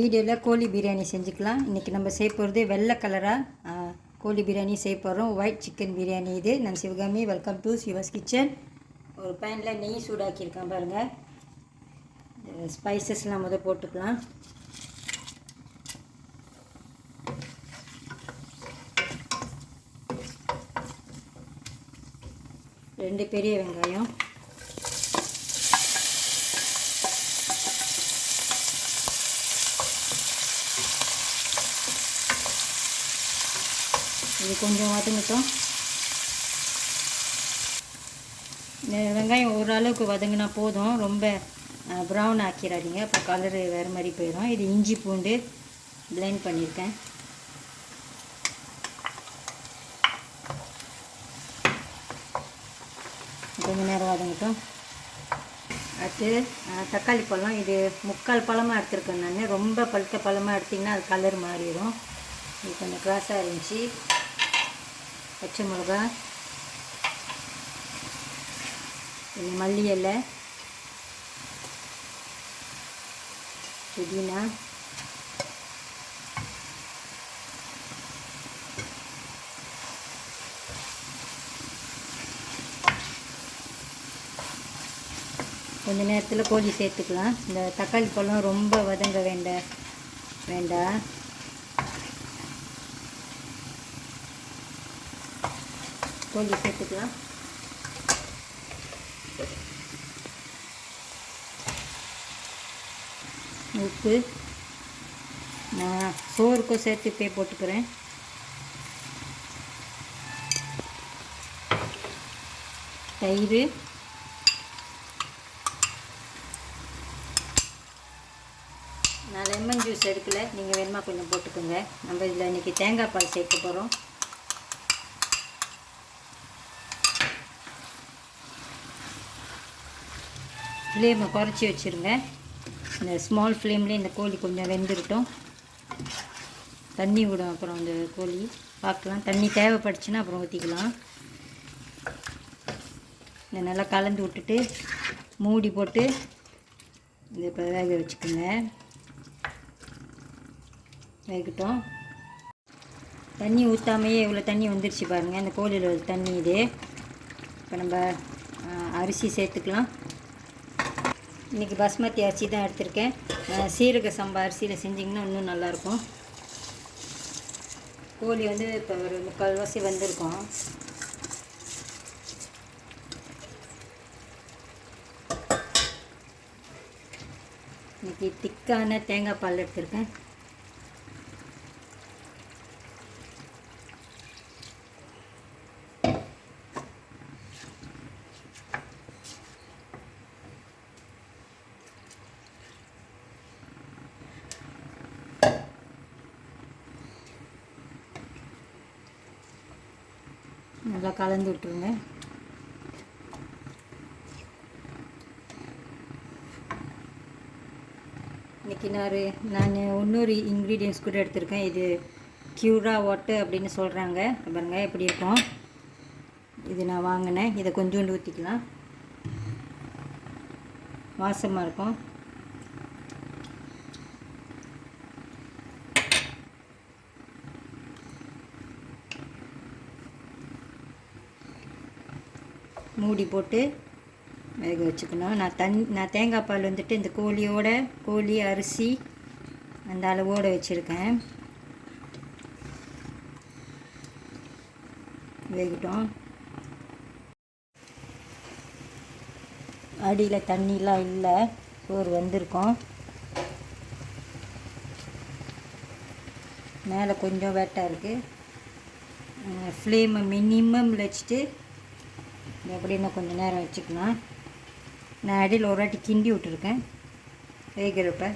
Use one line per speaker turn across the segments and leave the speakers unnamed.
வீடியோவில் கோழி பிரியாணி செஞ்சுக்கலாம். இன்றைக்கி நம்ம செய்ய போகிறது வெள்ளை கலராக கோழி பிரியாணி செய்ய போகிறோம். ஒயிட் சிக்கன் பிரியாணி இது. நான் Sivakami. Welcome to Siva's kitchen. ஒரு பேனில் நெய் சூடாக்கியிருக்கேன் பாருங்கள். ஸ்பைசஸ்லாம் முதல் போட்டுக்கலாம். ரெண்டு பெரிய வெங்காயம், இது கொஞ்சம் வதங்கட்டும். வெங்காயம் ஓரளவுக்கு வதங்கினா போதும், ரொம்ப ப்ரௌன் ஆக்கிடாதீங்க, அப்போ கலரு வேறு மாதிரி போயிடும். இது இஞ்சி பூண்டு பிளெண்ட் பண்ணியிருக்கேன். கொஞ்சம் நேரம் வதங்கட்டும். அடுத்து தக்காளி பழம், இது 3/4 பழமாக எடுத்துருக்கேன் நான். ரொம்ப பழுத்த பழமாக எடுத்திங்கன்னா அது கலர் மாறிடும். இது கொஞ்சம் கிராஸாக இருந்துச்சு. பச்சை மிளகா, கொஞ்சம் மல்லி இலை, புதினா, கொஞ்ச நேரத்தில் கோழி சேர்த்துக்கலாம். இந்த தக்காளி பழம் ரொம்ப வதங்க வேண்டாம். கோழி சேர்த்துக்கலாம். உப்பு நான் சோறுக்கும் சேர்த்து போட்டுக்கிறேன். தயிர், நான் லெமன் ஜூஸ் எடுக்கலை, நீங்கள் வேணுமா கொஞ்சம் போட்டுக்கோங்க. நம்ம இதில் இன்றைக்கி தேங்காய் பால் சேர்க்க போகிறோம். ஃப்ளேமை குறைச்சி வச்சுருங்க. இந்த ஸ்மால் ஃப்ளேம்லேயே இந்த கோழி கொஞ்சம் வெந்துருட்டும். தண்ணி விடும் அப்புறம் இந்த கோழி பார்க்கலாம். தண்ணி தேவைப்பட்டுச்சுன்னா அப்புறம் ஊற்றிக்கலாம். இதை நல்லா கலந்து விட்டுட்டு மூடி போட்டு இதை இப்போ வேக வச்சுக்கோங்க. வேகட்டும். தண்ணி ஊற்றாமையே இவ்வளோ தண்ணி வந்துருச்சு பாருங்கள். இந்த கோழியில் ஒரு தண்ணி இது. இப்போ நம்ம அரிசி சேர்த்துக்கலாம். இன்றைக்கி பாஸ்மதி அரிசி தான் எடுத்திருக்கேன். சீரக சம்பா அரிசியில் செஞ்சிங்கன்னா இன்னும் நல்லாயிருக்கும். கோழி வந்து இப்போ ஒரு 3/4 வந்திருக்கும். இன்றைக்கி திக்கான தேங்காய் பால் எடுத்திருக்கேன். நல்லா கலந்து விட்டுருங்க. இன்றைக்கி நான் இன்னொரு இன்க்ரீடியன்ஸ் கூட எடுத்திருக்கேன். இது க்யூரா வாட்டர் அப்படின்னு சொல்கிறாங்க. பாருங்க எப்படி இருக்கும். இது நான் வாங்கினேன். இதை கொஞ்சோண்டு ஊற்றிக்கலாம், வாசமாக இருக்கும். மூடி போட்டு வேக வச்சுக்கணும். நான் தேங்காய் பால் வந்துட்டு இந்த கோழி அரிசி அந்த அளவோடு வச்சுருக்கேன். வேகட்டும். அடியில் தண்ணிலாம் இல்லை, சோறு வந்திருக்கும். மேலே கொஞ்சம் வேட்டாக இருக்குது. ஃப்ளேமை மினிமமில் வச்சுட்டு எப்படின்னா கொஞ்சம் நேரம் வச்சுக்கலாம். நான் அடியில் ஒரு வாட்டி கிண்டி விட்டுருக்கேன். வேகிறப்ப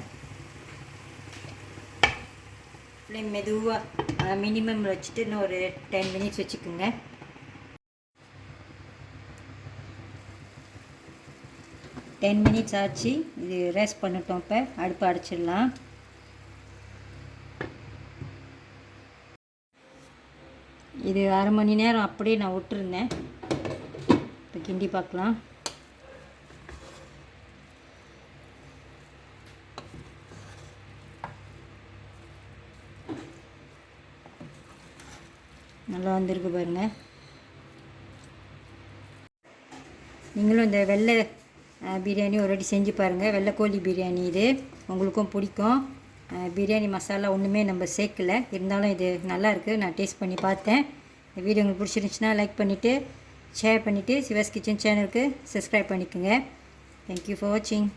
ஃப்ளேம் மெதுவாக மினிமம் வச்சுட்டு இன்னும் ஒரு 10 மினிட்ஸ் வச்சுக்கோங்க. டென் மினிட்ஸ் ஆச்சு. இது ரெஸ்ட் பண்ணட்டும். இப்போ அடுப்பு அடைச்சிடலாம். இது அரை மணி நேரம் அப்படியே நான் விட்டுருந்தேன். இப்போ கிண்டி பார்க்கலாம். நல்லா வந்திருக்கு பாருங்கள். நீங்களும் இந்த வெள்ளை பிரியாணி ஒரு வாட்டி செஞ்சு பாருங்கள். வெள்ளை கோழி பிரியாணி இது உங்களுக்கும் பிடிக்கும். பிரியாணி மசாலா ஒன்றுமே நம்ம சேர்க்கலை, இருந்தாலும் இது நல்லாயிருக்கு. நான் டேஸ்ட் பண்ணி பார்த்தேன். இந்த வீடியோ உங்களுக்கு பிடிச்சிருந்துச்சுன்னா லைக் பண்ணிவிட்டு ஷேர் பண்ணிவிட்டு சிவாஸ் கிச்சன் சேனலுக்கு சப்ஸ்கிரைப் பண்ணிக்கோங்க. தேங்க்யூ ஃபார் வாட்சிங்.